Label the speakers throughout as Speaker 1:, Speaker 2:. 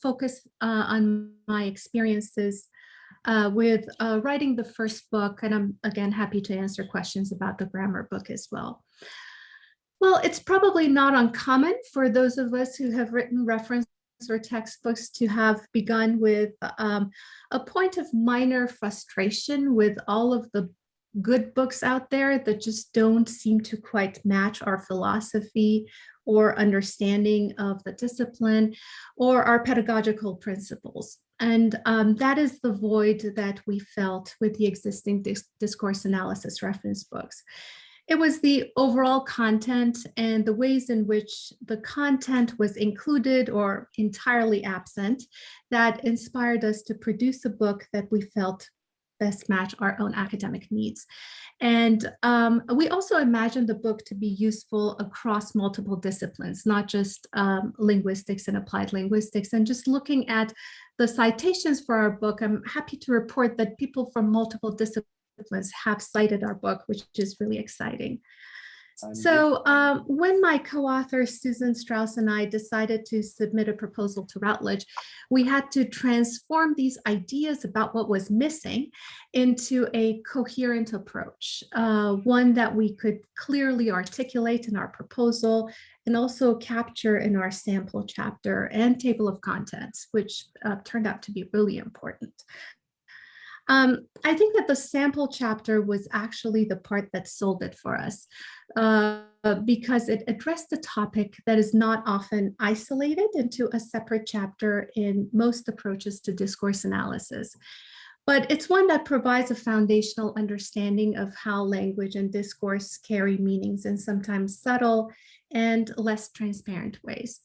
Speaker 1: focus on my experiences with writing the first book, and I'm again happy to answer questions about the grammar book as well. Well, it's probably not uncommon for those of us who have written reference or textbooks to have begun with a point of minor frustration with all of the good books out there that just don't seem to quite match our philosophy or understanding of the discipline or our pedagogical principles. And that is the void that we felt with the existing discourse analysis reference books. It was the overall content and the ways in which the content was included or entirely absent that inspired us to produce a book that we felt best match our own academic needs. And we also imagined the book to be useful across multiple disciplines, not just linguistics and applied linguistics. And just looking at the citations for our book, I'm happy to report that people from multiple disciplines have cited our book, which is really exciting. So when my co-author Susan Strauss and I decided to submit a proposal to Routledge, we had to transform these ideas about what was missing into a coherent approach, one that we could clearly articulate in our proposal and also capture in our sample chapter and table of contents, which turned out to be really important. I think that the sample chapter was actually the part that sold it for us because it addressed a topic that is not often isolated into a separate chapter in most approaches to discourse analysis. But it's one that provides a foundational understanding of how language and discourse carry meanings in sometimes subtle and less transparent ways.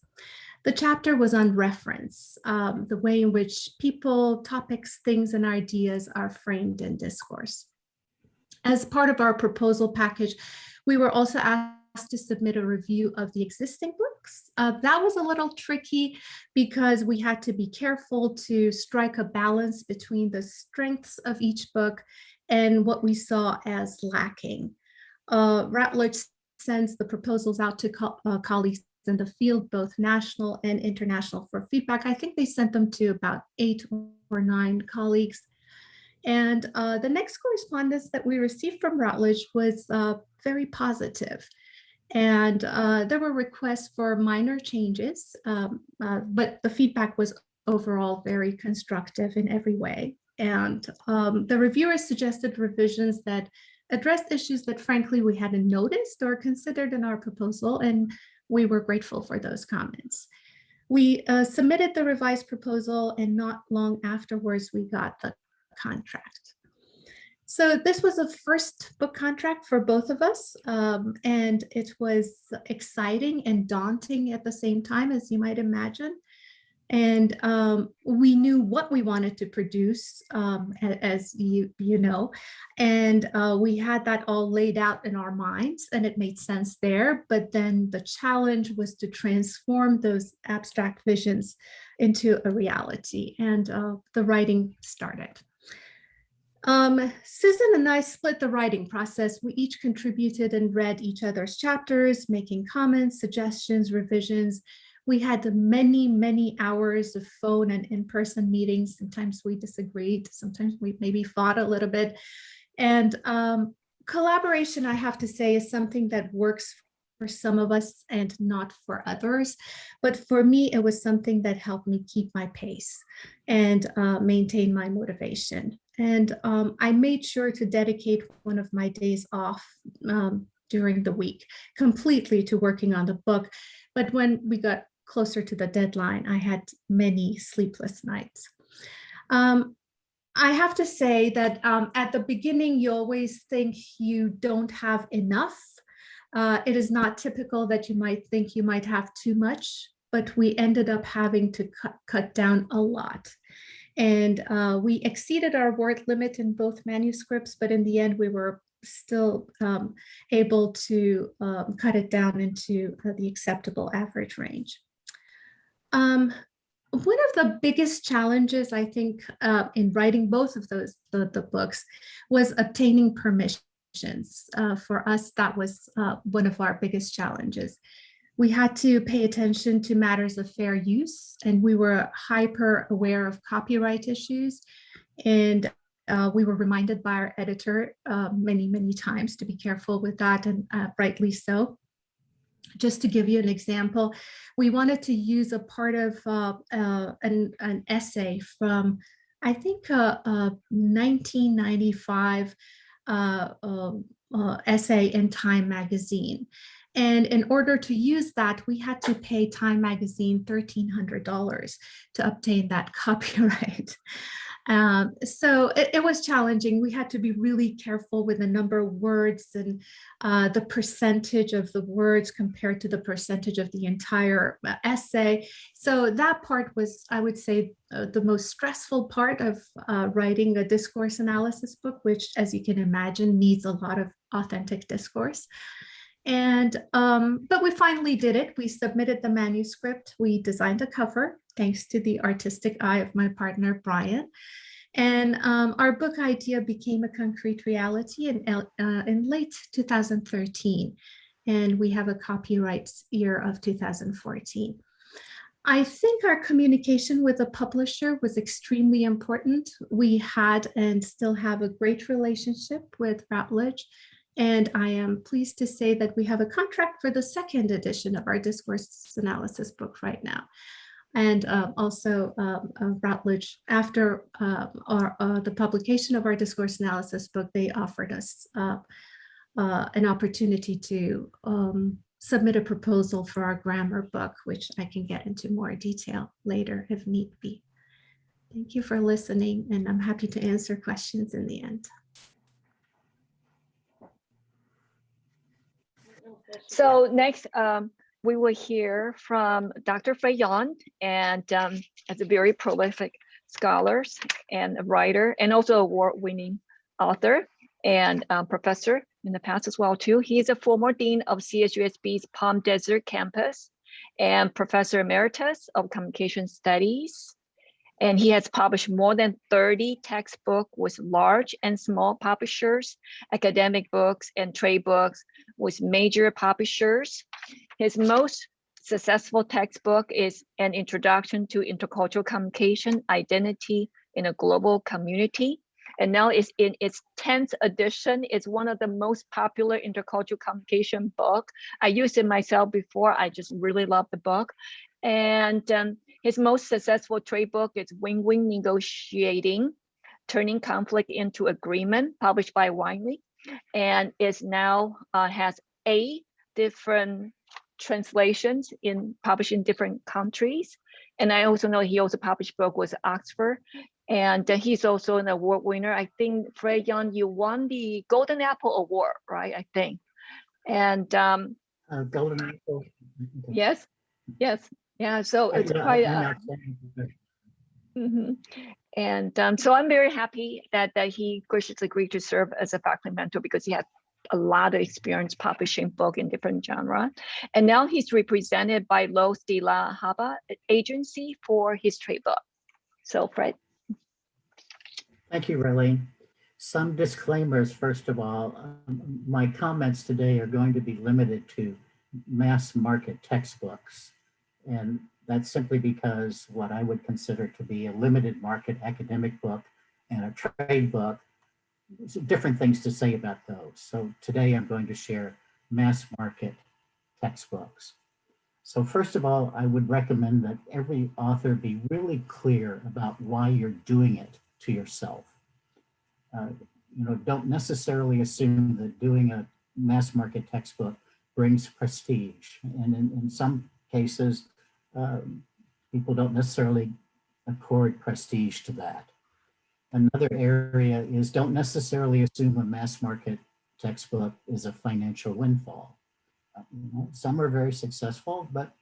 Speaker 1: The chapter was on reference, the way in which people, topics, things, and ideas are framed in discourse. As part of our proposal package, we were also asked to submit a review of the existing books. That was a little tricky because we had to be careful to strike a balance between the strengths of each book and what we saw as lacking. Routledge sends the proposals out to colleagues in the field, both national and international, for feedback. I think they sent them to about 8 or 9 colleagues. And the next correspondence that we received from Routledge was very positive. And there were requests for minor changes, but the feedback was overall very constructive in every way. And the reviewers suggested revisions that addressed issues that frankly we hadn't noticed or considered in our proposal, and we were grateful for those comments. We submitted the revised proposal, and not long afterwards, we got the contract. So this was a first book contract for both of us, and it was exciting and daunting at the same time, as you might imagine. And we knew what we wanted to produce, as you know, and we had that all laid out in our minds, and it made sense there. But then the challenge was to transform those abstract visions into a reality, and the writing started. Susan and I split the writing process. We each contributed and read each other's chapters, making comments, suggestions, revisions. We had many, many hours of phone and in-person meetings. Sometimes we disagreed, sometimes we maybe fought a little bit. And collaboration, I have to say, is something that works for some of us and not for others. But for me, it was something that helped me keep my pace and maintain my motivation. And I made sure to dedicate one of my days off during the week completely to working on the book. But when we got closer to the deadline, I had many sleepless nights. I have to say that at the beginning, you always think you don't have enough. It is not typical that you might think you might have too much, but we ended up having to cut down a lot. And we exceeded our word limit in both manuscripts, but in the end, we were still able to cut it down into the acceptable average range. One of the biggest challenges, I think, in writing both of those, the books, was obtaining permissions. For us, that was one of our biggest challenges. We had to pay attention to matters of fair use, and we were hyper aware of copyright issues. And we were reminded by our editor many times to be careful with that, and rightly so. Just to give you an example, we wanted to use a part of an essay from, I think, 1995 essay in Time magazine. And in order to use that, we had to pay Time magazine $1,300 to obtain that copyright. So it was challenging. We had to be really careful with the number of words and the percentage of the words compared to the percentage of the entire essay. So that part was, I would say, the most stressful part of writing a discourse analysis book, which, as you can imagine, needs a lot of authentic discourse. And but we finally did it. We submitted the manuscript. We designed a cover, thanks to the artistic eye of my partner, Brian. And our book idea became a concrete reality in late 2013. And we have a copyright year of 2014. I think our communication with the publisher was extremely important. We had and still have a great relationship with Routledge. And I am pleased to say that we have a contract for the second edition of our discourse analysis book right now. And also Routledge, after the publication of our discourse analysis book, they offered us an opportunity to submit a proposal for our grammar book, which I can get into more detail later if need be. Thank you for listening, and I'm happy to answer questions in the end.
Speaker 2: So next, we will hear from Dr. Freyan, and as a very prolific scholar and a writer, and also award-winning author and professor in the past as well too. He's a former dean of CSUSB's Palm Desert campus and professor emeritus of communication studies. And he has published more than 30 textbooks with large and small publishers, academic books and trade books with major publishers. His most successful textbook is An Introduction to Intercultural Communication, Identity in a Global Community. And now it's in its 10th edition. It's one of the most popular intercultural communication book. I used it myself before. I just really love the book. And his most successful trade book is Win-Win Negotiating, Turning Conflict into Agreement, published by Wiley. And is now has 8 different translations published in different countries. And I also know he also published book with Oxford. And he's also an award winner. I think, Freyan, you won the Golden Apple Award, right? I think. And
Speaker 3: Golden Apple.
Speaker 2: Yes. Yeah, so it's quite and so I'm very happy that he graciously agreed to serve as a faculty mentor, because he has a lot of experience publishing book in different genre. And now he's represented by Los de la Habra agency for his trade book. So Fred.
Speaker 3: Thank you, Raylene. Some disclaimers, first of all. My comments today are going to be limited to mass market textbooks. And that's simply because what I would consider to be a limited market academic book and a trade book, different things to say about those. So today I'm going to share mass market textbooks. So first of all, I would recommend that every author be really clear about why you're doing it to yourself. Don't necessarily assume that doing a mass market textbook brings prestige. And in some cases, people don't necessarily accord prestige to that. Another area is don't necessarily assume a mass market textbook is a financial windfall. Some are very successful, but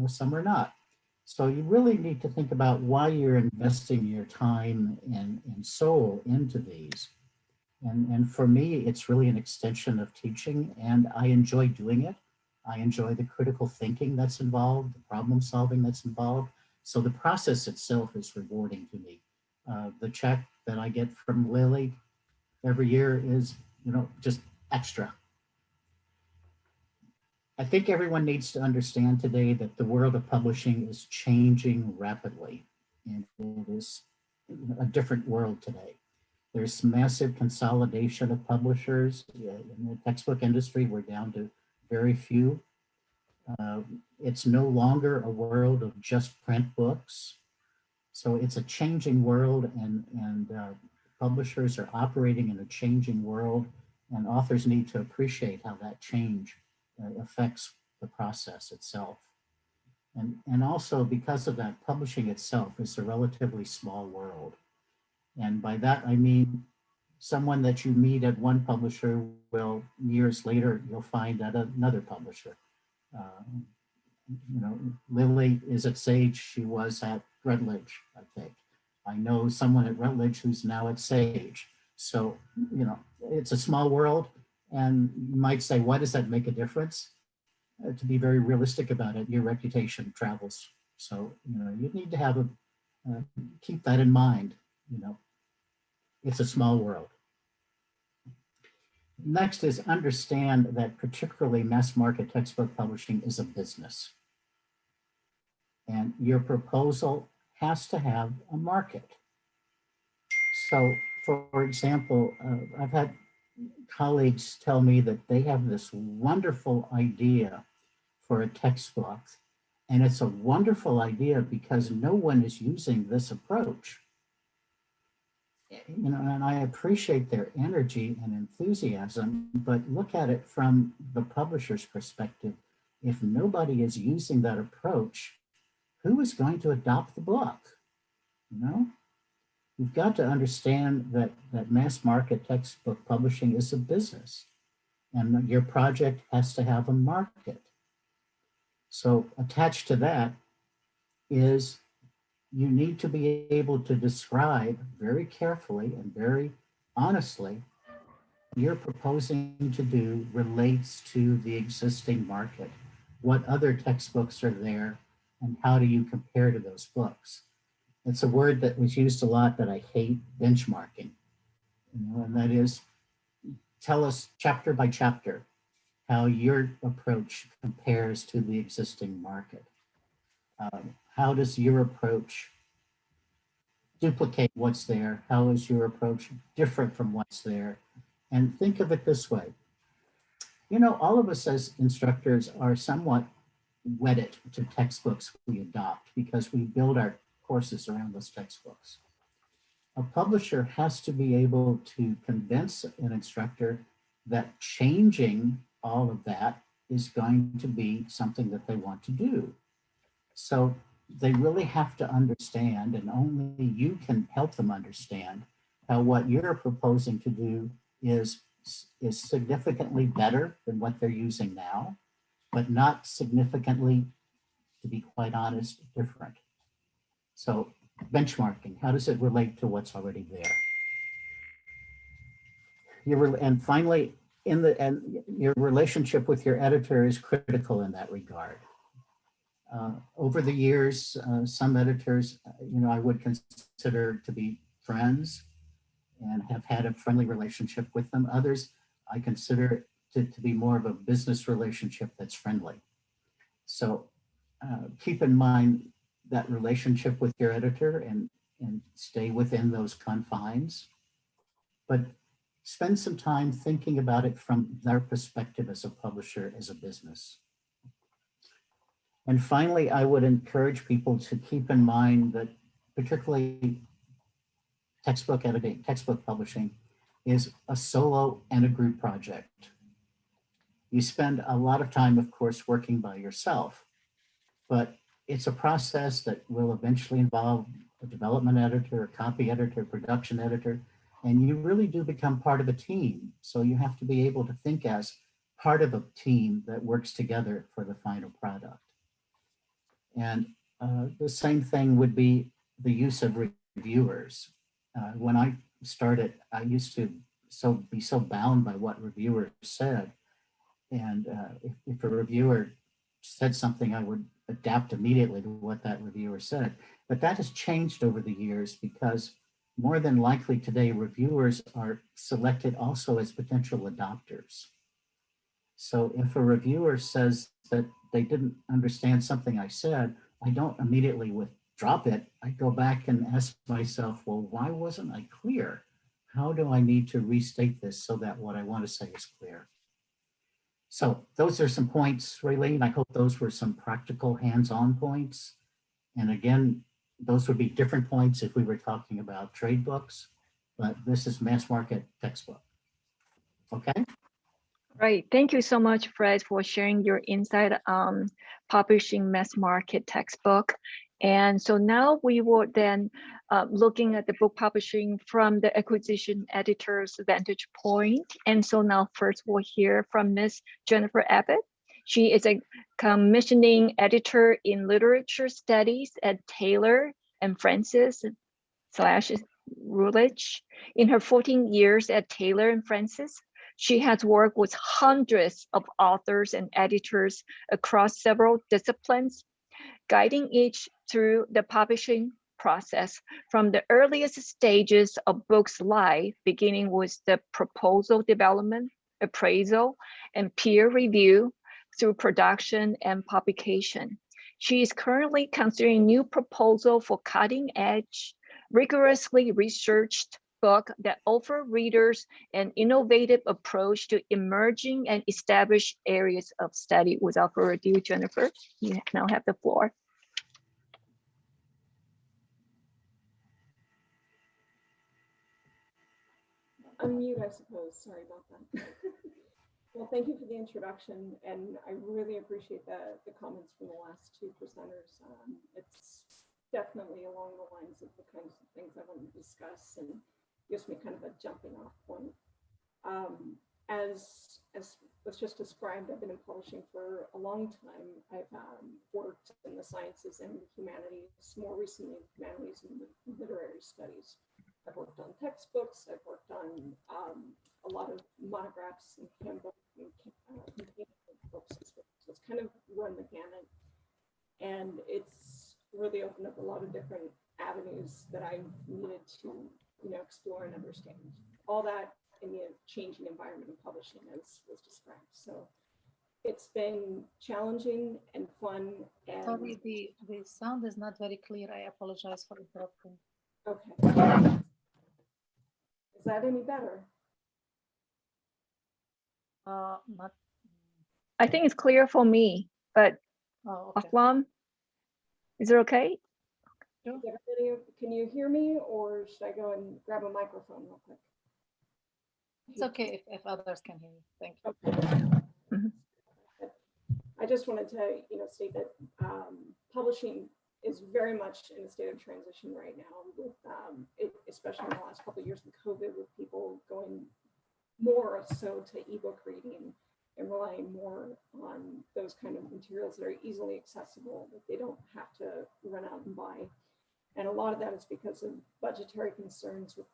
Speaker 3: some are not. So you really need to think about why you're investing your time and soul into these. And for me, it's really an extension of teaching, and I enjoy doing it. I enjoy the critical thinking that's involved, the problem solving that's involved. So the process itself is rewarding to me. The check that I get from Lily every year is, just extra. I think everyone needs to understand today that the world of publishing is changing rapidly, and it is a different world today. There's massive consolidation of publishers. In the textbook industry, we're down to very few. It's no longer a world of just print books. So it's a changing world, and publishers are operating in a changing world, and authors need to appreciate how that change affects the process itself. And also because of that, publishing itself is a relatively small world. And by that, I mean someone that you meet at one publisher will years later, you'll find at another publisher. Uh, you know, Lily is at Sage. She was at Rutledge, I think. I know someone at Rutledge who's now at Sage. So, you know, it's a small world. And you might say, why does that make a difference? To be very realistic about it, your reputation travels. So, you know, you need to have keep that in mind. You know, it's a small world. Next is understand that particularly mass market textbook publishing is a business. And your proposal has to have a market. So, for example, I've had colleagues tell me that they have this wonderful idea for a textbook, and it's a wonderful idea because no one is using this approach. You know, and I appreciate their energy and enthusiasm, but look at it from the publisher's perspective. If nobody is using that approach, who is going to adopt the book? You know, you've got to understand that mass market textbook publishing is a business, and your project has to have a market. So attached to that is you need to be able to describe very carefully and very honestly what you're proposing to do relates to the existing market. What other textbooks are there, and how do you compare to those books? It's a word that was used a lot that I hate, benchmarking. You know, and that is tell us chapter by chapter how your approach compares to the existing market. How does your approach duplicate what's there? How is your approach different from what's there? And think of it this way. You know, all of us as instructors are somewhat wedded to textbooks we adopt because we build our courses around those textbooks. A publisher has to be able to convince an instructor that changing all of that is going to be something that they want to do. So they really have to understand, and only you can help them understand how what you're proposing to do is significantly better than what they're using now, but not significantly, to be quite honest, different. So benchmarking, how does it relate to what's already there? And finally, your relationship with your editor is critical in that regard. Over the years, some editors, you know, I would consider to be friends and have had a friendly relationship with them. Others, I consider to be more of a business relationship that's friendly. So keep in mind that relationship with your editor and stay within those confines. But spend some time thinking about it from their perspective as a publisher, as a business. And finally, I would encourage people to keep in mind that particularly textbook editing, textbook publishing is a solo and a group project. You spend a lot of time, of course, working by yourself, but it's a process that will eventually involve a development editor, a copy editor, production editor, and you really do become part of a team. So you have to be able to think as part of a team that works together for the final product. And the same thing would be the use of reviewers. When I started, I used to be so bound by what reviewers said. And if a reviewer said something, I would adapt immediately to what that reviewer said. But that has changed over the years because more than likely today, reviewers are selected also as potential adopters. So if a reviewer says that they didn't understand something I said, I don't immediately drop it. I go back and ask myself, well, why wasn't I clear? How do I need to restate this so that what I want to say is clear? So those are some points, Raylene. I hope those were some practical hands-on points. And again, those would be different points if we were talking about trade books, but this is mass market textbook. Okay.
Speaker 2: Right. Thank you so much, Fred, for sharing your insight on publishing mass market textbook. And so now we will then looking at the book publishing from the acquisition editor's vantage point. And so now first we'll hear from Miss Jennifer Abbott. She is a commissioning editor in literature studies at Taylor and Francis / Routledge. In her 14 years at Taylor and Francis, she has worked with hundreds of authors and editors across several disciplines, guiding each through the publishing process from the earliest stages of books' life, beginning with the proposal development, appraisal, and peer review through production and publication. She is currently considering new proposal for cutting-edge, rigorously researched book that offer readers an innovative approach to emerging and established areas of study. Without further ado, Jennifer, you now have the floor.
Speaker 4: Unmute, I suppose. Sorry about that. Well, thank you for the introduction, and I really appreciate the comments from the last two presenters. It's definitely along the lines of the kinds of things I want to discuss and gives me kind of a jumping off point. As was just described, I've been in publishing for a long time. I've worked in the sciences and the humanities, more recently humanities and literary studies. I've worked on textbooks. I've worked on a lot of monographs and handbooks and companion books as well. So it's kind of run the gamut, and it's really opened up a lot of different avenues that I've needed to, explore and understand. All that in the changing environment of publishing, as was described. So it's been challenging and fun. And
Speaker 5: sorry, the sound is not very clear. I apologize for interrupting.
Speaker 4: Okay. Is that any better?
Speaker 5: Not.
Speaker 2: I think it's clear for me, but
Speaker 5: Okay.
Speaker 2: Aklam, is it okay?
Speaker 4: Can you hear me, or should I go and grab a microphone real quick?
Speaker 5: It's okay if others can hear you. Thank you.
Speaker 4: Okay. I just wanted to, state that publishing is very much in a state of transition right now, with especially in the last couple of years with COVID, with people going more so to ebook reading and relying more on those kind of materials that are easily accessible, that they don't have to run out and buy. And a lot of that is because of budgetary concerns with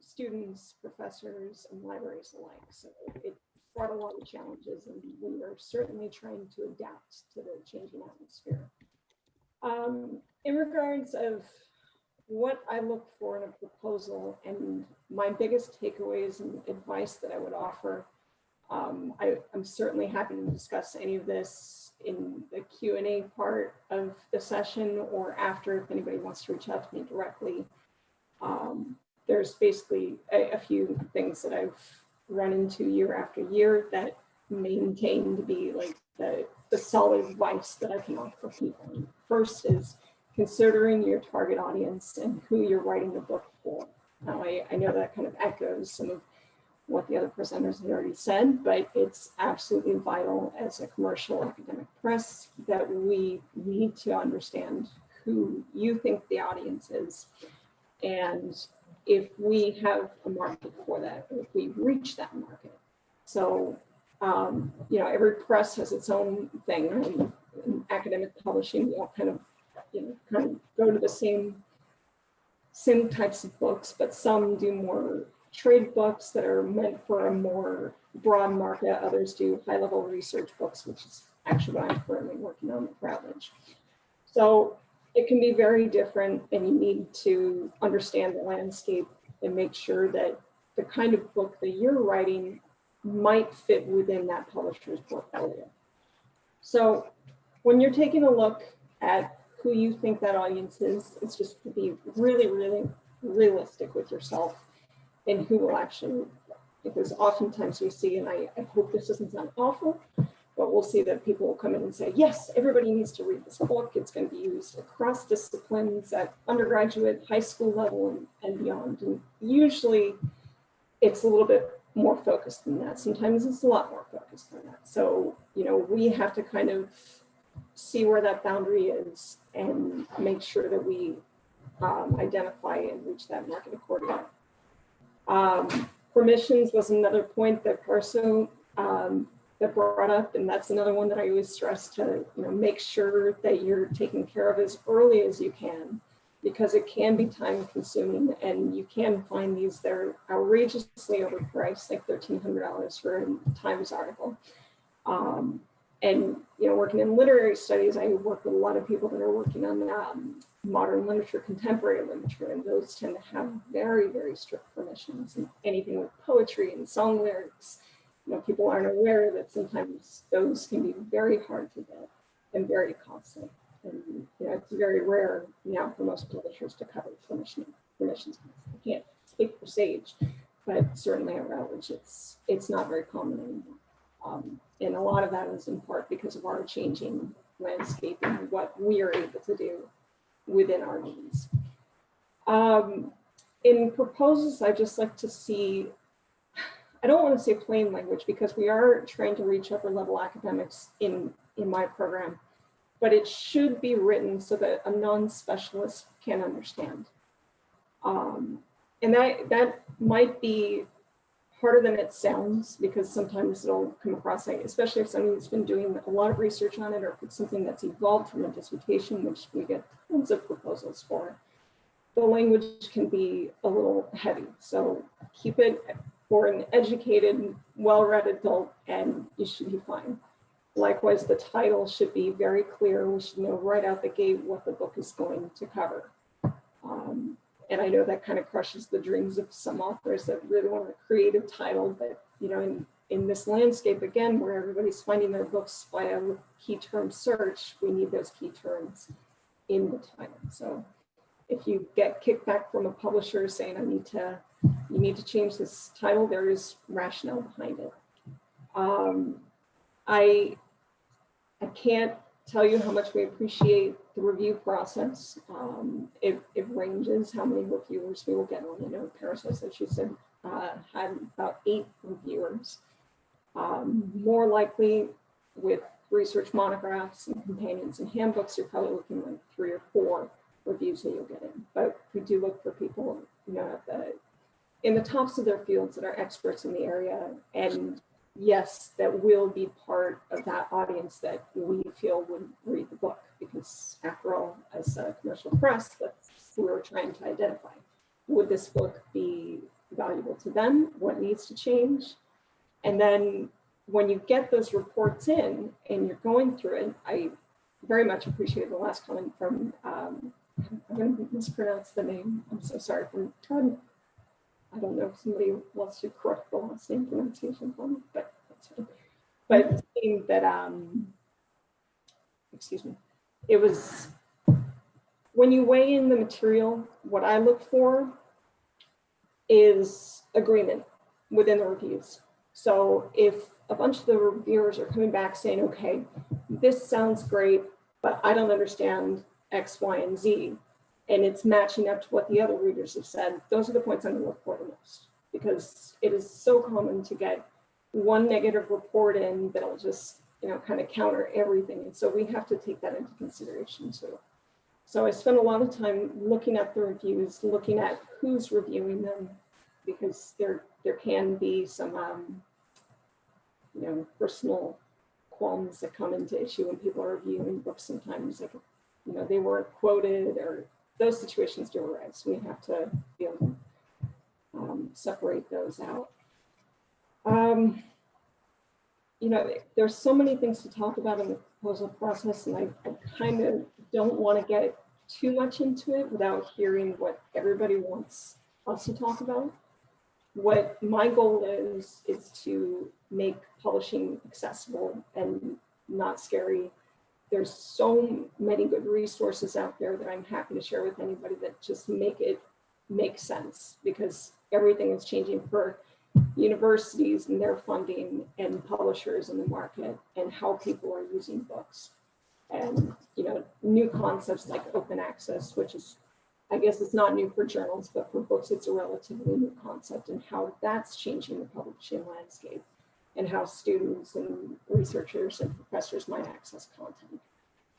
Speaker 4: students, professors, and libraries alike. So it brought a lot of challenges, and we are certainly trying to adapt to the changing atmosphere. In regards of what I look for in a proposal and my biggest takeaways and advice that I would offer, I'm certainly happy to discuss any of this in the Q&A part of the session or after, if anybody wants to reach out to me directly. There's basically a few things that I've run into year after year that maintain to be like the solid advice that I can offer people. First is considering your target audience and who you're writing the book for. Now, I know that kind of echoes some of what the other presenters had already said, but it's absolutely vital as a commercial academic press that we need to understand who you think the audience is, and if we have a market for that, if we reach that market. So, every press has its own thing. And in academic publishing, we all kind of go to the same types of books, but some do more trade books that are meant for a more broad market. Others do high-level research books, which is actually what I'm currently working on with Routledge. So it can be very different, and you need to understand the landscape and make sure that the kind of book that you're writing might fit within that publisher's portfolio. So when you're taking a look at who you think that audience is, it's just to be really, really realistic with yourself and who will actually, because oftentimes we see, and I hope this doesn't sound awful, but we'll see that people will come in and say, yes, everybody needs to read this book. It's going to be used across disciplines at undergraduate, high school level, and beyond. And usually it's a little bit more focused than that. Sometimes it's a lot more focused than that. So, you know, we have to kind of see where that boundary is and make sure that we identify and reach that market accordingly. Permissions was another point that Carso that brought up, and that's another one that I always stress to, you know, make sure that you're taken care of as early as you can, because it can be time consuming, and you can find these, they're outrageously overpriced, like $1,300 for a Times article. And, you know, working in literary studies, I work with a lot of people that are working on modern literature, contemporary literature, and those tend to have very, very strict permissions. And anything with poetry and song lyrics, you know, people aren't aware that sometimes those can be very hard to get and very costly. And, you know, it's very rare now for most publishers to cover permissions. I can't speak for Sage, but certainly at Routledge, it's not very common anymore. And a lot of that is in part because of our changing landscape and what we are able to do within our means. In proposals, I just like to see, I don't want to say plain language, because we are trying to reach upper level academics in my program, but it should be written so that a non-specialist can understand. And that might be harder than it sounds, because sometimes it'll come across, like, especially if somebody's been doing a lot of research on it, or if it's something that's evolved from a dissertation, which we get tons of proposals for, the language can be a little heavy. So keep it for an educated, well-read adult, and you should be fine. Likewise, the title should be very clear. We should know right out the gate what the book is going to cover. And I know that kind of crushes the dreams of some authors that really want a creative title, but, you know, in this landscape, again, where everybody's finding their books via key term search, we need those key terms in the title. So if you get kickback from a publisher saying, you need to change this title, there is rationale behind it. I can't tell you how much we appreciate the review process. It ranges how many reviewers we will get on. I know Parasite said she said had about 8 reviewers. More likely with research monographs and companions and handbooks, you're probably looking like 3 or 4 reviews that you'll get in. But we do look for people, you know, in the tops of their fields that are experts in the area, and yes, that will be part of that audience that we feel would read the book, because after all, as a commercial press, that's who we're trying to identify. Would this book be valuable to them? What needs to change? And then when you get those reports in and you're going through it, I very much appreciate the last comment from, I'm going to mispronounce the name, I'm so sorry, from Todd. I don't know if somebody wants to correct the last name pronunciation for me, but that's fine. But saying that, excuse me, it was, when you weigh in the material, what I look for is agreement within the reviews. So if a bunch of the reviewers are coming back saying, okay, this sounds great, but I don't understand X, Y, and Z, and it's matching up to what the other readers have said, those are the points I'm going to look for the most, because it is so common to get one negative report in that'll just, you know, kind of counter everything. And so we have to take that into consideration too. So I spend a lot of time looking at the reviews, looking at who's reviewing them, because there can be some, you know, personal qualms that come into issue when people are reviewing books sometimes, like, you know, they weren't quoted, or those situations do arise. We have to be able to separate those out. You know, there's so many things to talk about in the proposal process, and I kind of don't want to get too much into it without hearing what everybody wants us to talk about. what my goal is to make publishing accessible and not scary. There's so many good resources out there that I'm happy to share with anybody that just make it make sense, because everything is changing for universities and their funding and publishers in the market and how people are using books. And, you know, new concepts like open access, which is, I guess it's not new for journals, but for books, it's a relatively new concept, and how that's changing the publishing landscape and how students and researchers and professors might access content.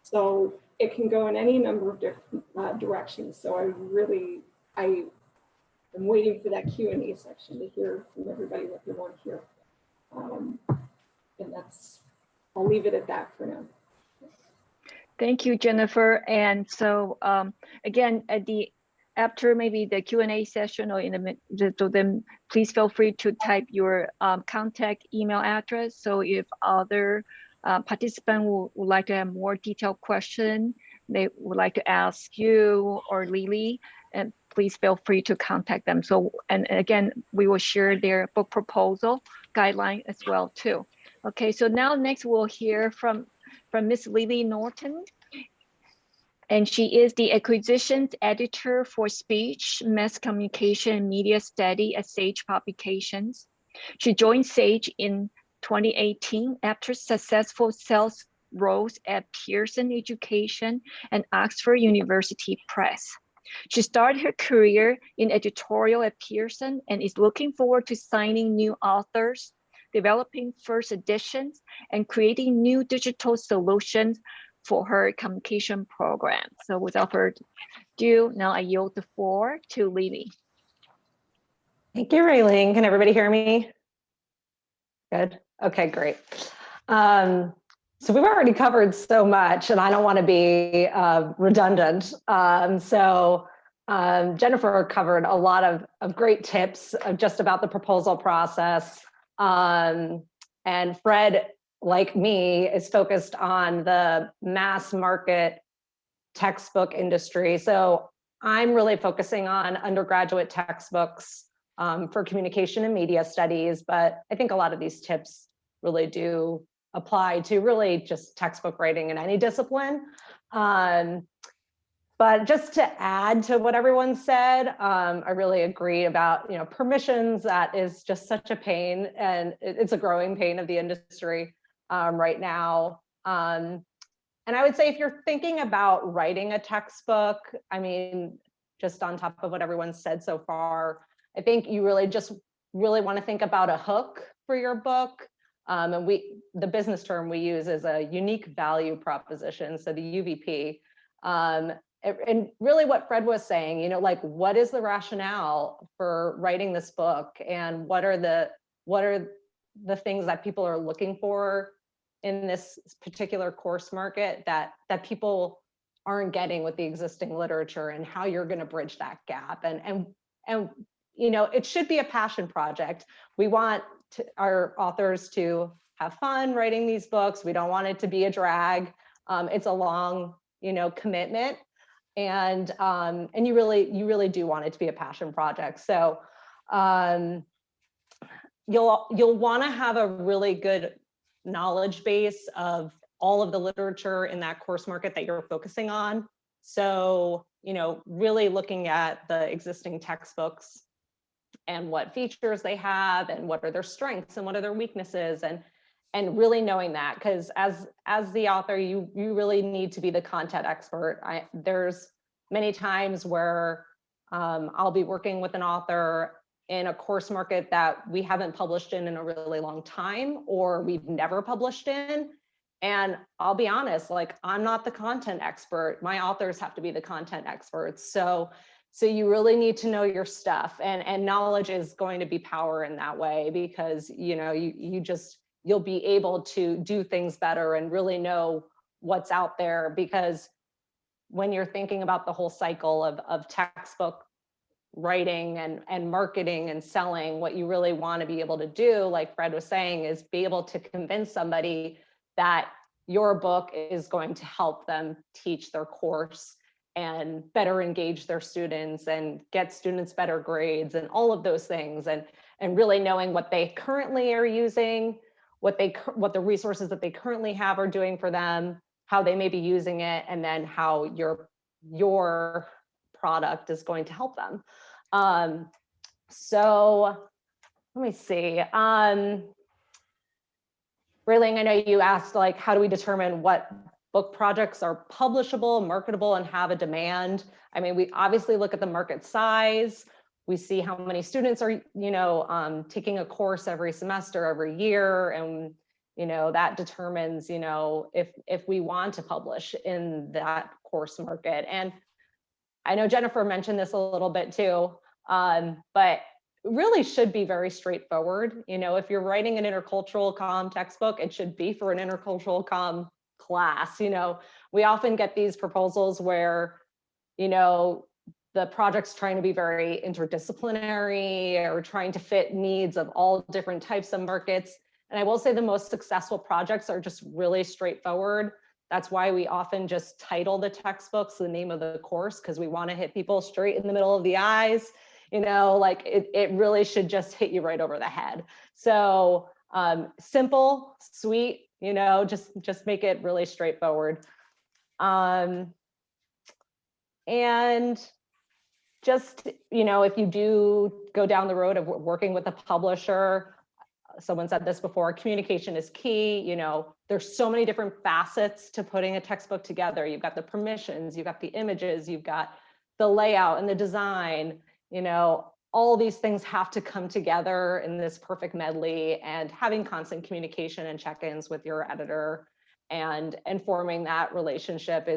Speaker 4: So it can go in any number of different directions. So I'm waiting for that Q&A section to hear from everybody what they want to hear. And I'll leave it at that for now.
Speaker 2: Thank you, Jennifer. And so again, after maybe the Q&A session or in the then please feel free to type your contact email address. So if other participants would like to have more detailed question, they would like to ask you or Lily, and please feel free to contact them. So, and again, we will share their book proposal guideline as well too. Okay, so now next we'll hear from Miss Lily Norton. And she is the acquisitions editor for speech, mass communication, and media study at Sage Publications. She joined Sage in 2018 after successful sales roles at Pearson Education and Oxford University Press. She started her career in editorial at Pearson and is looking forward to signing new authors, developing first editions, and creating new digital solutions for her communication program. So without further ado, now I yield the floor to Lily.
Speaker 6: Thank you, Raylene. Can everybody hear me? Good. Okay, great. So we've already covered so much, and I don't want to be redundant. Jennifer covered a lot of great tips just about the proposal process. And Fred, like me, is focused on the mass market textbook industry. So I'm really focusing on undergraduate textbooks for communication and media studies, but I think a lot of these tips really do apply to really just textbook writing in any discipline. But just to add to what everyone said, I really agree about, permissions. That is just such a pain, and it's a growing pain of the industry right now. And I would say if you're thinking about writing a textbook, I mean, just on top of what everyone said so far, I think you really want to think about a hook for your book. And the business term we use is a unique value proposition, so the UVP. And really what Fred was saying, like, what is the rationale for writing this book, and what are the things that people are looking for in this particular course market that people aren't getting with the existing literature, and how you're going to bridge that gap. And it should be a passion project. We want our authors to have fun writing these books. We don't want it to be a drag. It's a long, commitment. And you really do want it to be a passion project. So you'll want to have a really good knowledge base of all of the literature in that course market that you're focusing on. So, really looking at the existing textbooks and what features they have, and what are their strengths and what are their weaknesses, and really knowing that, because as the author, you really need to be the content expert. There's many times where I'll be working with an author in a course market that we haven't published in a really long time, or we've never published in. And I'll be honest, like, I'm not the content expert. My authors have to be the content experts. So you really need to know your stuff, and knowledge is going to be power in that way, because you'll be able to do things better and really know what's out there. Because when you're thinking about the whole cycle of textbook writing and marketing and selling, what you really want to be able to do, like Fred was saying, is be able to convince somebody that your book is going to help them teach their course and better engage their students and get students better grades and all of those things. and really knowing what they currently are using, what the resources that they currently have are doing for them, how they may be using it, and then how your product is going to help them. So let me see. Rayling, I know you asked, like, how do we determine what book projects are publishable, marketable, and have a demand? I mean, we obviously look at the market size. We see how many students are, taking a course every semester, every year, and that determines, if we want to publish in that course market. And I know Jennifer mentioned this a little bit too, but really should be very straightforward. If you're writing an intercultural comm textbook, it should be for an intercultural comm class. We often get these proposals where, the project's trying to be very interdisciplinary or trying to fit needs of all different types of markets. And I will say the most successful projects are just really straightforward. That's why we often just title the textbooks the name of the course, because we want to hit people straight in the middle of the eyes. Like it really should just hit you right over the head. So simple, sweet, just make it really straightforward. And just, if you do go down the road of working with a publisher, someone said this before, communication is key. There's so many different facets to putting a textbook together. You've got the permissions, you've got the images, you've got the layout and the design. All these things have to come together in this perfect medley, and having constant communication and check-ins with your editor and forming that relationship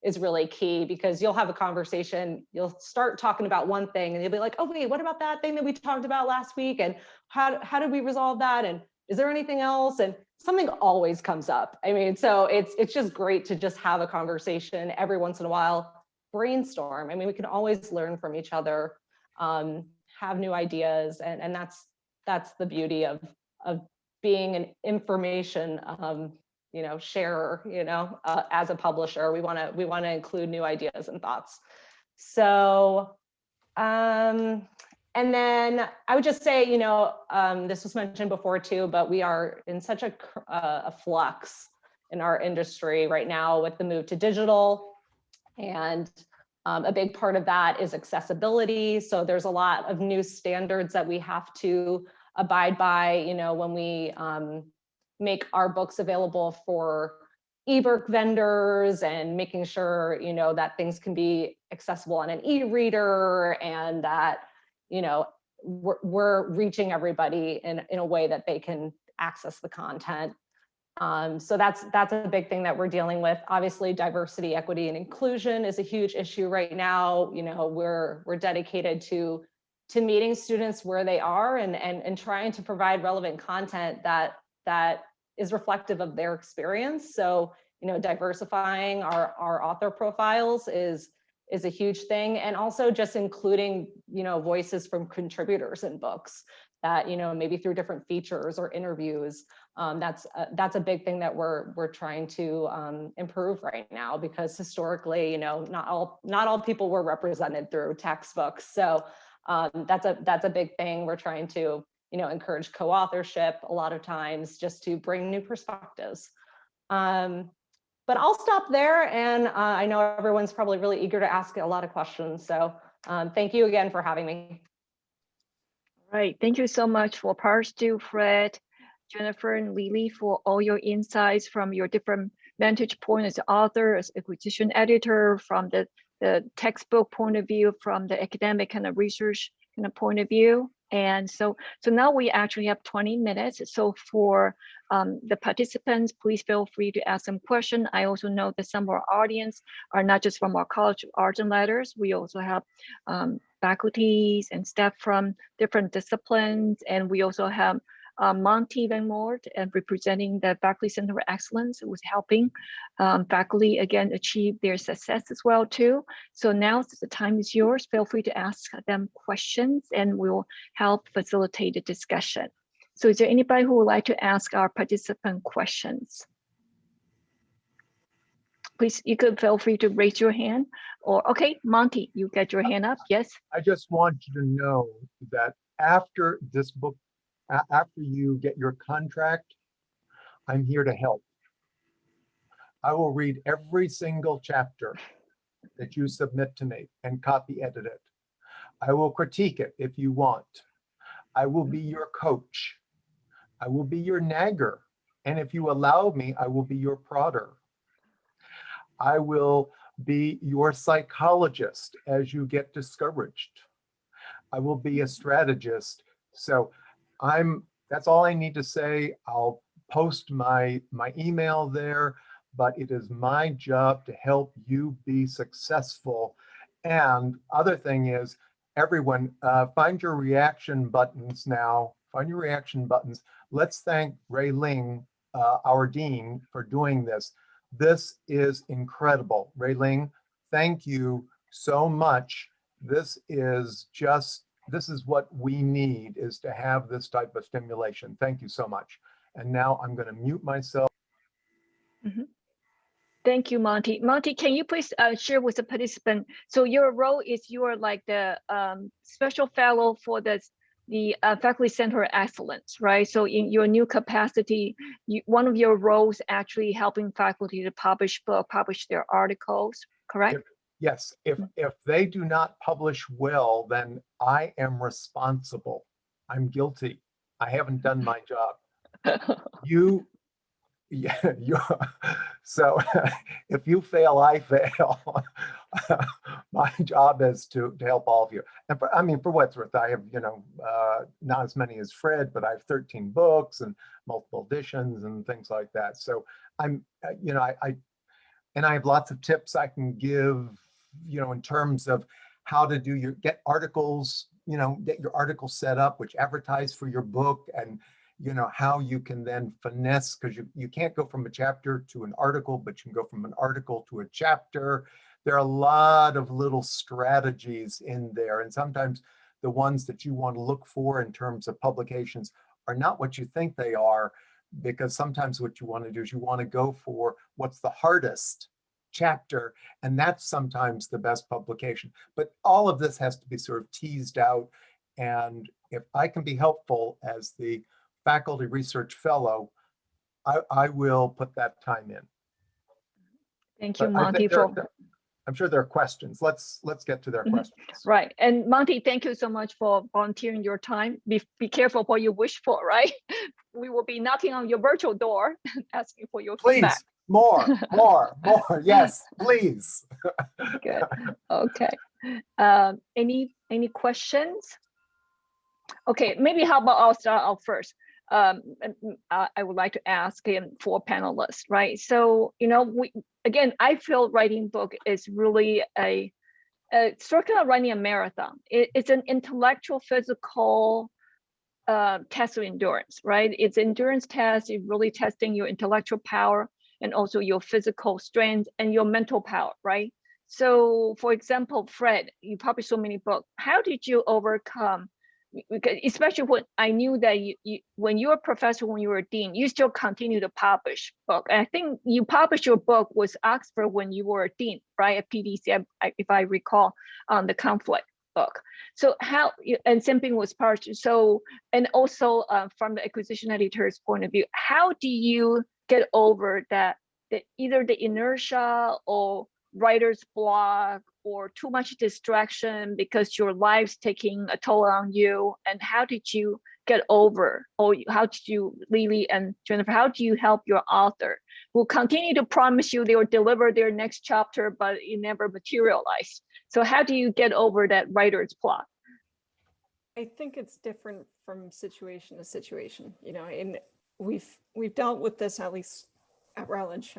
Speaker 6: is really key, because you'll have a conversation, you'll start talking about one thing and you'll be like, oh wait, what about that thing that we talked about last week? And how did we resolve that? And is there anything else? And something always comes up. I mean, so it's just great to just have a conversation every once in a while, brainstorm. I mean, we can always learn from each other, have new ideas, and that's the beauty of being an information sharer. As a publisher, we want to include new ideas and thoughts. So and then I would just say, this was mentioned before too, but we are in such a flux in our industry right now with the move to digital, and a big part of that is accessibility. So there's a lot of new standards that we have to abide by, when we make our books available for ebook vendors, and making sure, that things can be accessible on an e-reader, and that, we're reaching everybody in a way that they can access the content. So that's a big thing that we're dealing with. Obviously, diversity, equity, and inclusion is a huge issue right now. We're dedicated to meeting students where they are, and trying to provide relevant content that is reflective of their experience. So, diversifying our author profiles is a huge thing, and also just including, voices from contributors in books that, maybe through different features or interviews. That's a big thing that we're trying to improve right now, because historically, not all people were represented through textbooks. So that's a big thing. We're trying to, encourage co-authorship a lot of times, just to bring new perspectives. But I'll stop there, and I know everyone's probably really eager to ask a lot of questions. So thank you again for having me.
Speaker 2: Right. Thank you so much for Parstu, Fred, Jennifer, and Lily, for all your insights from your different vantage point as author, as acquisition editor, from the textbook point of view, from the academic kind of research kind of point of view. And so now we actually have 20 minutes. So for the participants, please feel free to ask some questions. I also know that some of our audience are not just from our College of Arts and Letters. We also have faculties and staff from different disciplines. And we also have Monty Van Moort, and representing the Faculty Center of Excellence, who's helping faculty again achieve their success as well too. So now the time is yours. Feel free to ask them questions, and we'll help facilitate the discussion. So is there anybody who would like to ask our participant questions? Please, you could feel free to raise your hand, or okay, Monty, you get your hand up. Yes.
Speaker 7: I just want you to know that after this book, after you get your contract, I'm here to help. I will read every single chapter that you submit to me and copy edit it. I will critique it if you want. I will be your coach. I will be your nagger. And if you allow me, I will be your prodder. I will be your psychologist as you get discouraged. I will be a strategist. So that's all I need to say. I'll post my email there, but it is my job to help you be successful. And other thing is, everyone, find your reaction buttons now. Find your reaction buttons. Let's thank Ray Ling, our dean, for doing this. This is incredible. Ray Ling, thank you so much. This is what we need, is to have this type of stimulation. Thank you so much. And now I'm going to mute myself.
Speaker 2: Mm-hmm. Thank you, Monty. Monty, can you please share with the participant? So your role is you are like the special fellow for the Faculty Center of Excellence, right? So in your new capacity, one of your roles actually helping faculty to publish their articles, correct?
Speaker 7: Yes, if they do not publish well, then I am responsible. I'm guilty. I haven't done my job. So if you fail, I fail. My job is to help all of you. And for what's worth, I have, not as many as Fred, but I have 13 books and multiple editions and things like that. So I'm, I have lots of tips I can give, in terms of how to get articles, get your articles set up, which advertise for your book, and how you can then finesse, because you can't go from a chapter to an article, but you can go from an article to a chapter. There are a lot of little strategies in there, and sometimes the ones that you want to look for in terms of publications are not what you think they are, because sometimes what you want to do is you want to go for what's the hardest chapter, and that's sometimes the best publication. But all of this has to be sort of teased out, and if I can be helpful as the faculty research fellow, I will put that time in.
Speaker 2: Thank you,
Speaker 7: But
Speaker 2: Monty.
Speaker 7: I'm sure there are questions. Let's get to their questions.
Speaker 2: Right. And Monty, thank you so much for volunteering your time. Be careful what you wish for, right? We will be knocking on your virtual door asking for your feedback.
Speaker 7: Please, more. Yes, please.
Speaker 2: Good. Okay. Any questions? Okay, maybe how about I'll start out first. I would like to ask for panelists, right? So, I feel writing book is really it's sort of running a marathon. It's an intellectual, physical test of endurance, right? It's endurance test. It's really testing your intellectual power and also your physical strength and your mental power, right? So, for example, Fred, you published so many books. How did you overcome? Especially when I knew that when you were a professor, when you were a dean, you still continue to publish book. And I think you published your book with Oxford when you were a dean, right? At PDC, if I recall, on the conflict book. So and same thing was part. So, and also from the acquisition editor's point of view, how do you get over that either the inertia or writer's block or too much distraction because your life's taking a toll on you? And how did you get over, or how did you, Lily and Jennifer, how do you help your author who continue to promise you they will deliver their next chapter, but it never materialized? So how do you get over that writer's block?
Speaker 4: I think it's different from situation to situation, and we've dealt with this, at least at Routledge,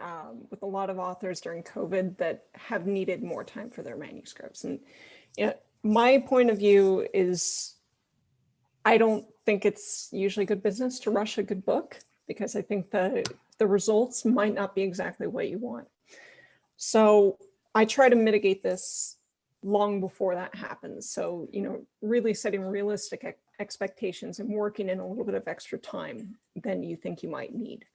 Speaker 4: with a lot of authors during COVID that have needed more time for their manuscripts. And my point of view is, I don't think it's usually good business to rush a good book, because I think the results might not be exactly what you want. So I try to mitigate this long before that happens. So, really setting realistic expectations and working in a little bit of extra time than you think you might need.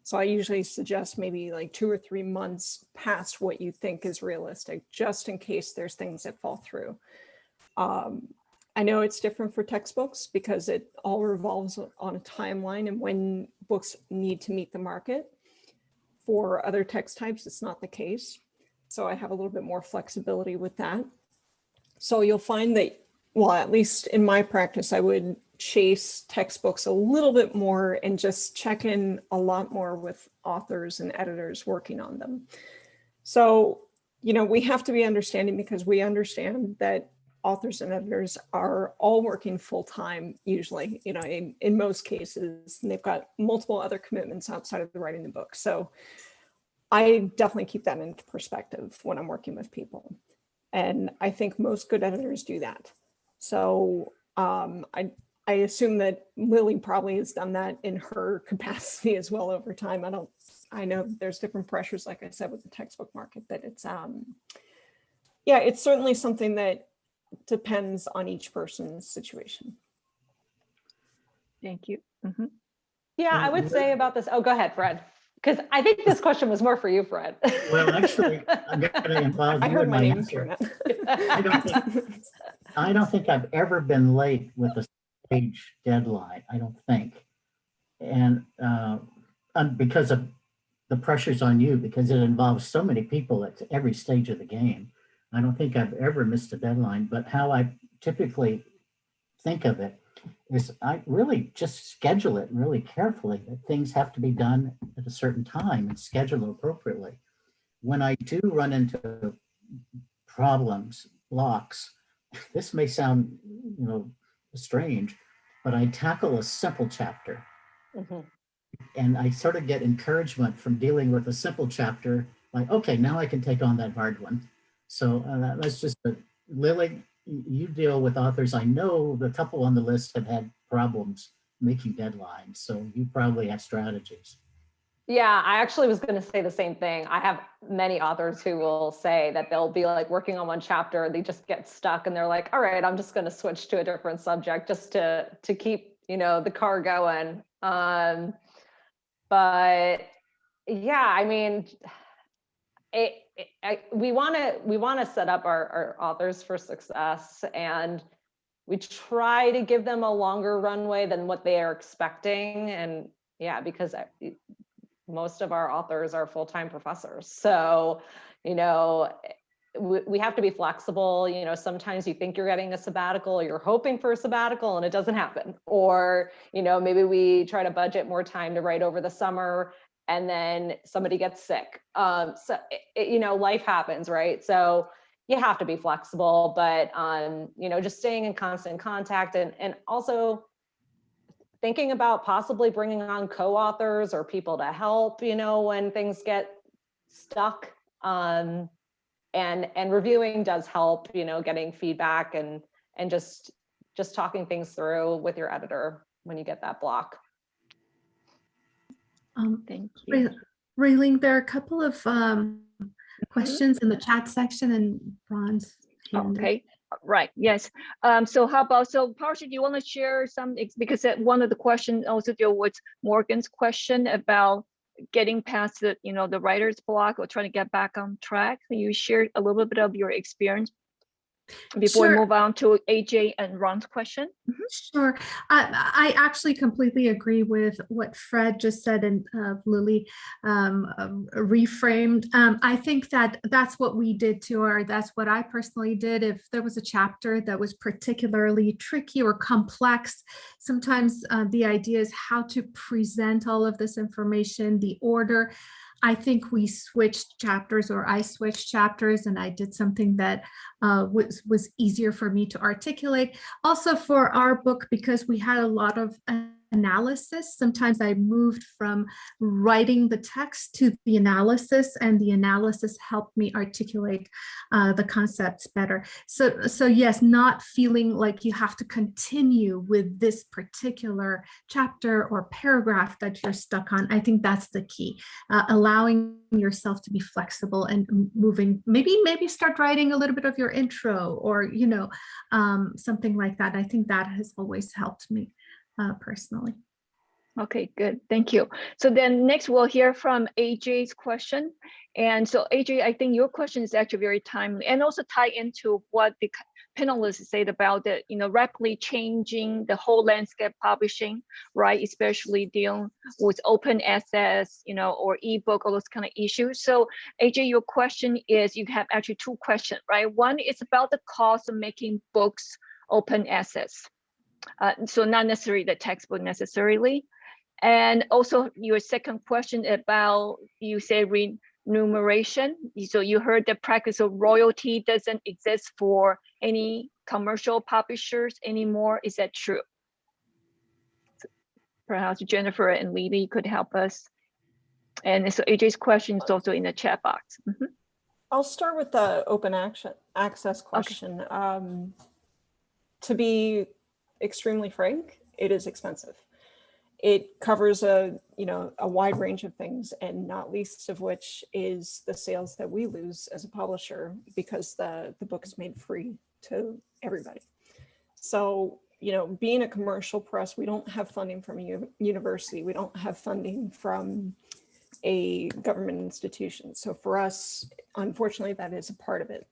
Speaker 4: So I usually suggest maybe like 2 or 3 months past what you think is realistic, just in case there's things that fall through. I know it's different for textbooks because it all revolves on a timeline and when books need to meet the market. For other text types, it's not the case. So I have a little bit more flexibility with that. So you'll find that, well, at least in my practice, I would chase textbooks a little bit more and just check in a lot more with authors and editors working on them. So, we have to be understanding because we understand that authors and editors are all working full-time usually, in most cases, and they've got multiple other commitments outside of the writing the book. So I definitely keep that into perspective when I'm working with people. And I think most good editors do that. So I assume that Lily probably has done that in her capacity as well over time. I know there's different pressures, like I said, with the textbook market, but it's, yeah, it's certainly something that depends on each person's situation.
Speaker 2: Thank you.
Speaker 6: Yeah, I would say about this. Oh, go ahead, Fred. Because I think this question was more for you, Fred.
Speaker 3: Well, actually, I'm going to involve
Speaker 4: I
Speaker 3: you
Speaker 4: heard
Speaker 3: in
Speaker 4: my
Speaker 3: my
Speaker 4: name
Speaker 3: answer.
Speaker 4: thrown out.
Speaker 3: I don't think I've ever been late with a stage deadline. I don't think. And because of the pressures on you, because it involves so many people at every stage of the game. I don't think I've ever missed a deadline, but how I typically think of it is I really just schedule it really carefully, that things have to be done at a certain time and schedule appropriately. When I do run into problems, blocks, this may sound, strange, but I tackle a simple chapter. And I sort of get encouragement from dealing with a simple chapter, like, okay, now I can take on that hard one. So that's just Lily, you deal with authors. I know the couple on the list have had problems making deadlines, so you probably have strategies.
Speaker 6: Yeah, I actually was going to say the same thing. I have many authors who will say that they'll be like working on one chapter, they just get stuck and they're like, all right, I'm just going to switch to a different subject just to keep, the car going. But yeah, I mean, we want to set up our authors for success, and we try to give them a longer runway than what they are expecting. And yeah, because most of our authors are full-time professors. So, we have to be flexible. Sometimes you think you're getting a sabbatical, or you're hoping for a sabbatical and it doesn't happen. Or, maybe we try to budget more time to write over the summer and then somebody gets sick. Life happens, right? So you have to be flexible, but, just staying in constant contact and also thinking about possibly bringing on co-authors or people to help, when things get stuck. And reviewing does help, getting feedback and just talking things through with your editor when you get that block.
Speaker 2: Thank you.
Speaker 1: Raylene, there are a couple of questions in the chat section and Ron's hand.
Speaker 2: Okay. Right. Yes. So Parshi, do you want to share some, because one of the questions also deal with Morgan's question about getting past the, the writer's block or trying to get back on track. Can you share a little bit of your experience before we move on to AJ and Ron's question?
Speaker 1: Sure. I actually completely agree with what Fred just said and Lily reframed. I think that's what we did that's what I personally did. If there was a chapter that was particularly tricky or complex, sometimes the idea is how to present all of this information, the order. I think we switched chapters, or I switched chapters, and I did something that was easier for me to articulate. Also for our book, because we had a lot of analysis, sometimes I moved from writing the text to the analysis, and the analysis helped me articulate the concepts better. So yes, not feeling like you have to continue with this particular chapter or paragraph that you're stuck on. I think that's the key. Allowing yourself to be flexible and moving, maybe start writing a little bit of your intro, or something like that. I think that has always helped me personally.
Speaker 2: Okay, good. Thank you. So then next we'll hear from AJ's question. And so AJ, I think your question is actually very timely and also tie into what the panelists said about the, rapidly changing the whole landscape publishing, right? Especially dealing with open access, or ebook, all those kind of issues. So AJ, your question is, you have actually two questions, right? One is about the cost of making books open access. So not necessarily the textbook necessarily. And also your second question about, you say remuneration. So you heard the practice of royalty doesn't exist for any commercial publishers anymore. Is that true? Perhaps Jennifer and Lily could help us. And so AJ's question is also in the chat box. Mhm.
Speaker 4: I'll start with the open access question. To be extremely frank, it is expensive. It covers a wide range of things, and not least of which is the sales that we lose as a publisher because the book is made free to everybody. So, being a commercial press, we don't have funding from a university. We don't have funding from a government institution. So for us, unfortunately, that is a part of it.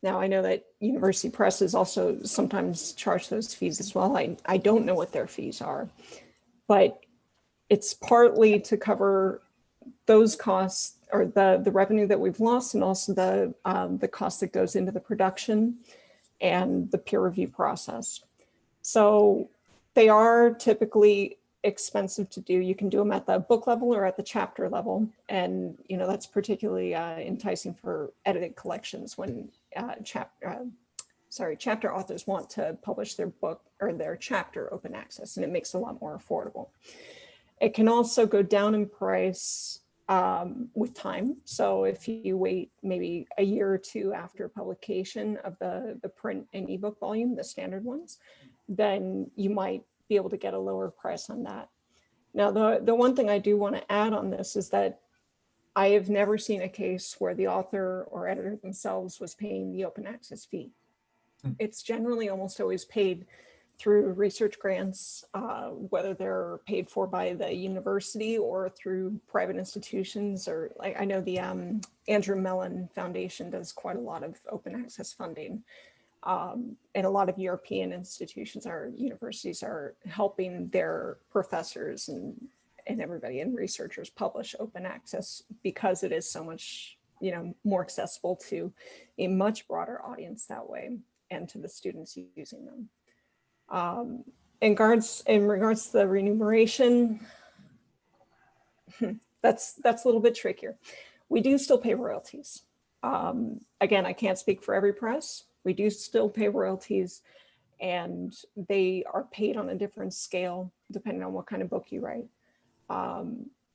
Speaker 4: Now, I know that university presses also sometimes charge those fees as well. I don't know what their fees are, but it's partly to cover those costs, or the revenue that we've lost, and also the cost that goes into the production and the peer review process. So they are typically expensive to do. You can do them at the book level or at the chapter level. And, that's particularly enticing for edited collections when chapter authors want to publish their book or their chapter open access, and it makes it a lot more affordable. It can also go down in price with time. So if you wait maybe a year or two after publication of the print and ebook volume, the standard ones, then you might be able to get a lower price on that. Now, the one thing I do want to add on this is that I have never seen a case where the author or editor themselves was paying the open access fee. It's generally almost always paid through research grants, whether they're paid for by the university or through private institutions, or like I know the Andrew Mellon Foundation does quite a lot of open access funding. And a lot of European institutions or universities are helping their professors and everybody and researchers publish open access because it is so much, more accessible to a much broader audience that way and to the students using them. In regards to the remuneration, that's a little bit trickier. We do still pay royalties. Again, I can't speak for every press. We do still pay royalties, and they are paid on a different scale depending on what kind of book you write.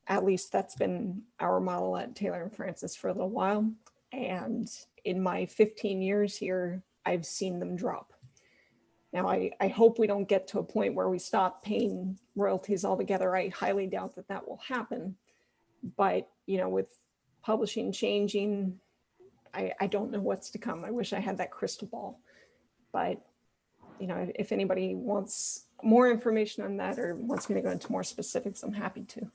Speaker 4: At least that's been our model at Taylor and Francis for a little while. And in my 15 years here, I've seen them drop. Now, I hope we don't get to a point where we stop paying royalties altogether. I highly doubt that that will happen. But, with publishing changing, I don't know what's to come. I wish I had that crystal ball. But, if anybody wants more information on that or wants me to go into more specifics, I'm happy to.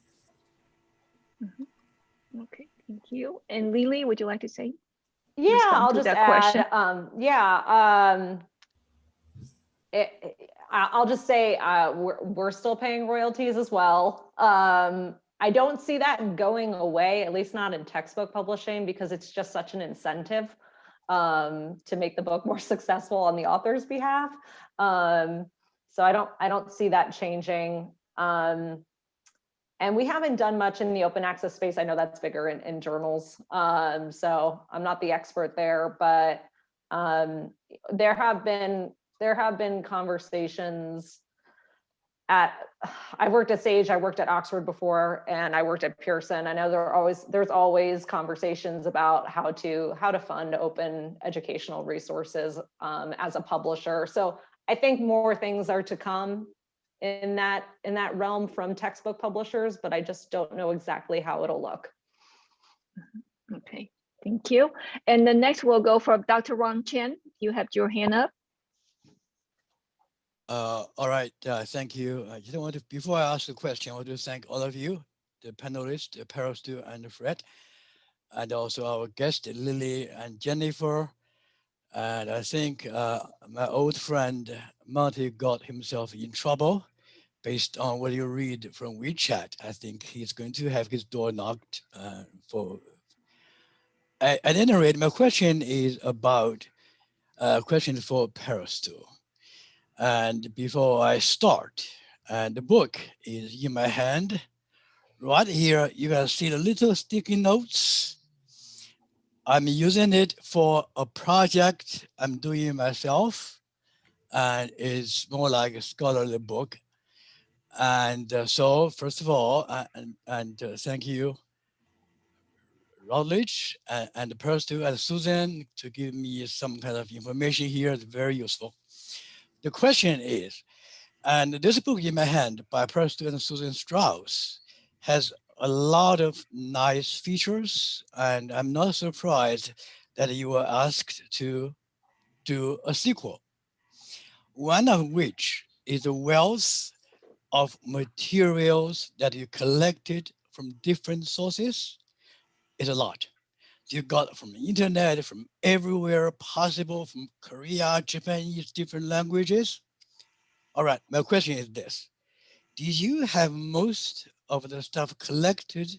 Speaker 2: Okay, thank you. And Lily, would you like to say?
Speaker 6: Yeah, I'll just add, I'll just say we're still paying royalties as well. I don't see that going away, at least not in textbook publishing, because it's just such an incentive to make the book more successful on the author's behalf. So I don't see that changing. And we haven't done much in the open access space. I know that's bigger in journals. So I'm not the expert there, but there have been conversations I worked at Sage, I worked at Oxford before, and I worked at Pearson. I know there's always conversations about how to fund open educational resources as a publisher. So I think more things are to come in that realm from textbook publishers, but I just don't know exactly how it'll look.
Speaker 2: Okay, thank you. And the next we'll go for Dr. Ron Chen. You have your hand up.
Speaker 8: All right, thank you. I just want to, before I ask the question, I want to thank all of you, the panelists, Perostu and Fred, and also our guests, Lily and Jennifer. And I think my old friend Marty got himself in trouble based on what you read from WeChat. I think he's going to have his door knocked for. At any rate, my question is about question for Perostu. And before I start, and the book is in my hand. Right here, you can see the little sticky notes. I'm using it for a project I'm doing myself, and it's more like a scholarly book. And so, first of all, thank you, Routledge and Perstu and Susan, to give me some kind of information here. It's very useful. The question is, and this book in my hand by Perstu and Susan Strauss has a lot of nice features, and I'm not surprised that you were asked to do a sequel. One of which is the wealth of materials that you collected from different sources. Is a lot. You got from the internet, from everywhere possible, from Korea, Japanese, different languages. All right, my question is this. Did you have most of the stuff collected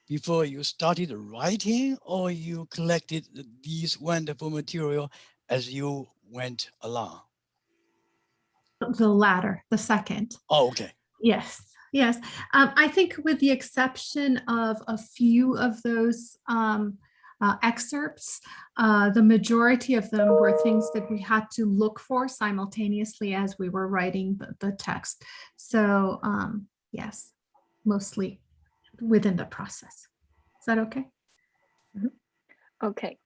Speaker 8: before you started writing, or you collected these wonderful material as you went along?
Speaker 1: The latter, the second.
Speaker 8: Oh, okay.
Speaker 1: Yes, yes. I think with the exception of a few of those excerpts, the majority of them were things that we had to look for simultaneously as we were writing the text. So yes, mostly within the process. Is that okay?
Speaker 2: Okay,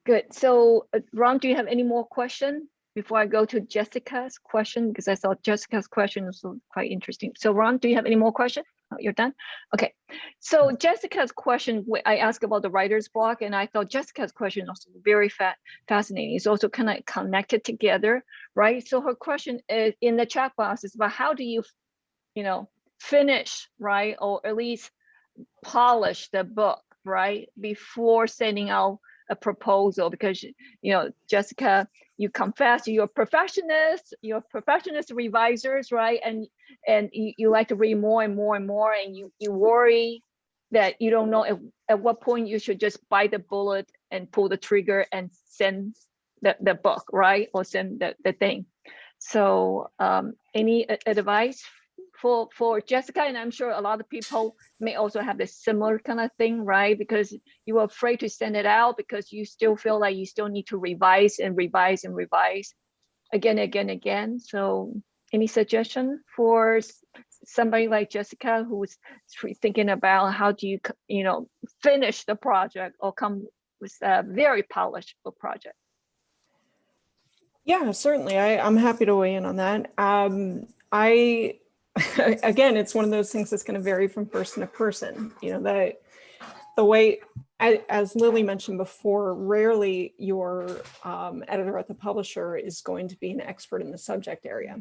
Speaker 2: good. So Ron, do you have any more questions before I go to Jessica's question? Because I thought Jessica's question was quite interesting. So Ron, do you have any more questions? Oh, you're done? Okay. So Jessica's question, I asked about the writer's block, and I thought Jessica's question was very fascinating. It's also kind of connected together, right? So her question is in the chat box is about how do you, finish, right? Or at least polish the book, right? Before sending out a proposal, because Jessica, you confess you're perfectionist revisers, right? And you like to read more and more and more, and you worry that you don't know at what point you should just bite the bullet and pull the trigger and send the book, right? Or send the thing. So any advice for Jessica? And I'm sure a lot of people may also have this similar kind of thing, right? Because you were afraid to send it out because you still feel like you still need to revise and revise and revise again. So any suggestion for somebody like Jessica who's thinking about how do you finish the project or come with a very polished book project?
Speaker 9: Yeah, certainly. I'm happy to weigh in on that. Again, it's one of those things that's going to vary from person to person. The way, as Lily mentioned before, rarely your editor at the publisher is going to be an expert in the subject area.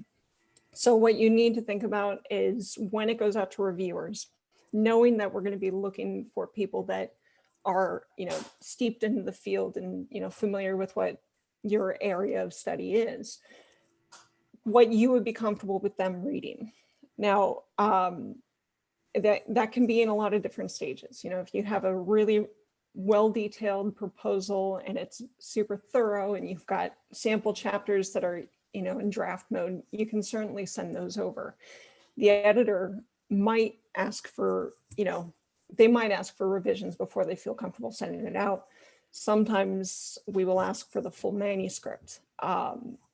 Speaker 9: So what you need to think about is when it goes out to reviewers, knowing that we're going to be looking for people that are, steeped into the field and, familiar with what your area of study is, what you would be comfortable with them reading. Now, that can be in a lot of different stages. If you have a really well-detailed proposal and it's super thorough and you've got sample chapters that are, in draft mode, you can certainly send those over. The editor might ask for, they might ask for revisions before they feel comfortable sending it out. Sometimes we will ask for the full manuscript.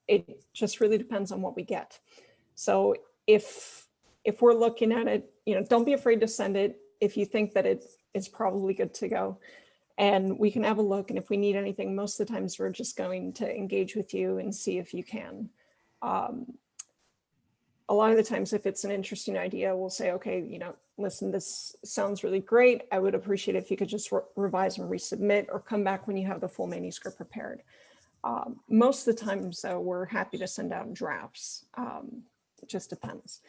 Speaker 9: It just really depends on what we get. So if we're looking at it, don't be afraid to send it if you think that it is probably good to go. And we can have a look. And if we need anything, most of the times we're just going to engage with you and see if you can. A lot of the times, if it's an interesting idea, we'll say, okay, listen, this sounds really great. I would appreciate if you could just revise and resubmit or come back when you have the full manuscript prepared. Most of the time, so we're happy to send out drafts. It just depends.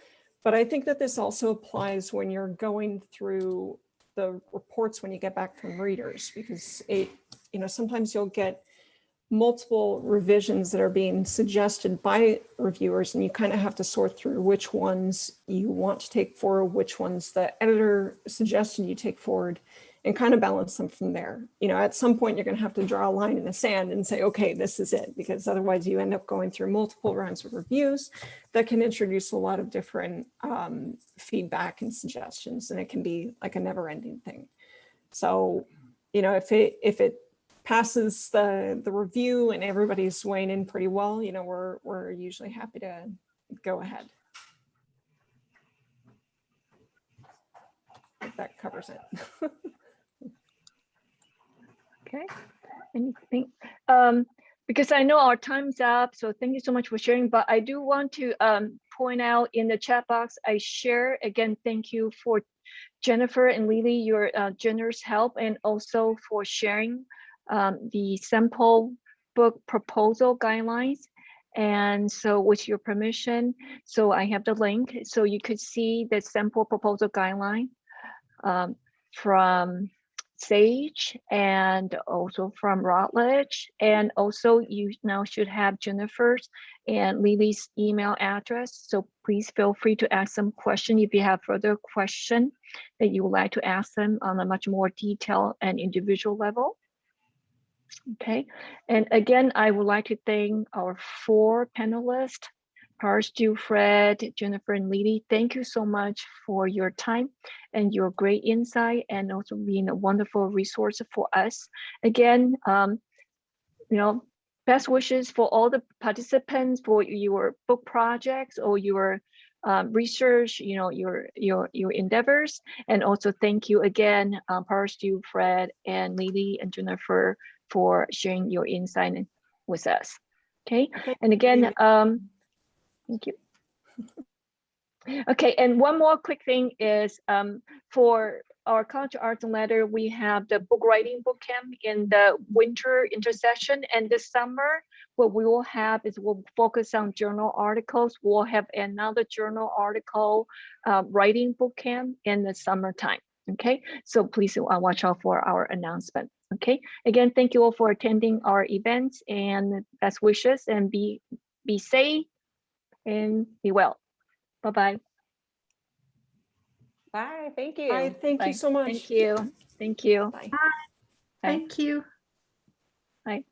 Speaker 9: But I think that this also applies when you're going through the reports when you get back from readers, because sometimes you'll get multiple revisions that are being suggested by reviewers, and you kind of have to sort through which ones you want to take forward, which ones the editor suggested you take forward, and kind of balance them from there. At some point, you're going to have to draw a line in the sand and say, okay, this is it, because otherwise you end up going through multiple rounds of reviews that can introduce a lot of different feedback and suggestions, and it can be like a never-ending thing. So, if it passes the review and everybody's weighing in pretty well, we're usually happy to go ahead. If that covers it.
Speaker 2: Okay, anything? Because I know our time's up, so thank you so much for sharing, but I do want to point out in the chat box, I share, again, thank you for Jennifer and Lily, your generous help, and also for sharing the sample book proposal guidelines. And so with your permission, so I have the link, so you could see the sample proposal guideline from Sage and also from Routledge. And also you now should have Jennifer's and Lily's email address. So please feel free to ask some question if you have further question that you would like to ask them on a much more detailed and individual level. Okay, and again, I would like to thank our 4 panelists, Stu, Fred, Jennifer, and Lily. Thank you so much for your time and your great insight, and also being a wonderful resource for us. Again, best wishes for all the participants for your book projects or your research, your endeavors. And also thank you again, Stu, Fred, and Lily, and Jennifer, for sharing your insight with us. Okay, and again, thank you. Okay, and one more quick thing is for our College of Arts and Letters, we have the book writing boot camp in the winter intersession, and this summer, what we will have is we'll focus on journal articles. We'll have another journal article writing boot camp in the summertime. Okay, so please watch out for our announcement. Okay, again, thank you all for attending our events, and best wishes, and be safe and be well. Bye-bye.
Speaker 6: Bye, thank you.
Speaker 9: Bye, thank you so much.
Speaker 2: Thank you. Thank you.
Speaker 9: Bye.
Speaker 1: Thank you.
Speaker 2: Bye.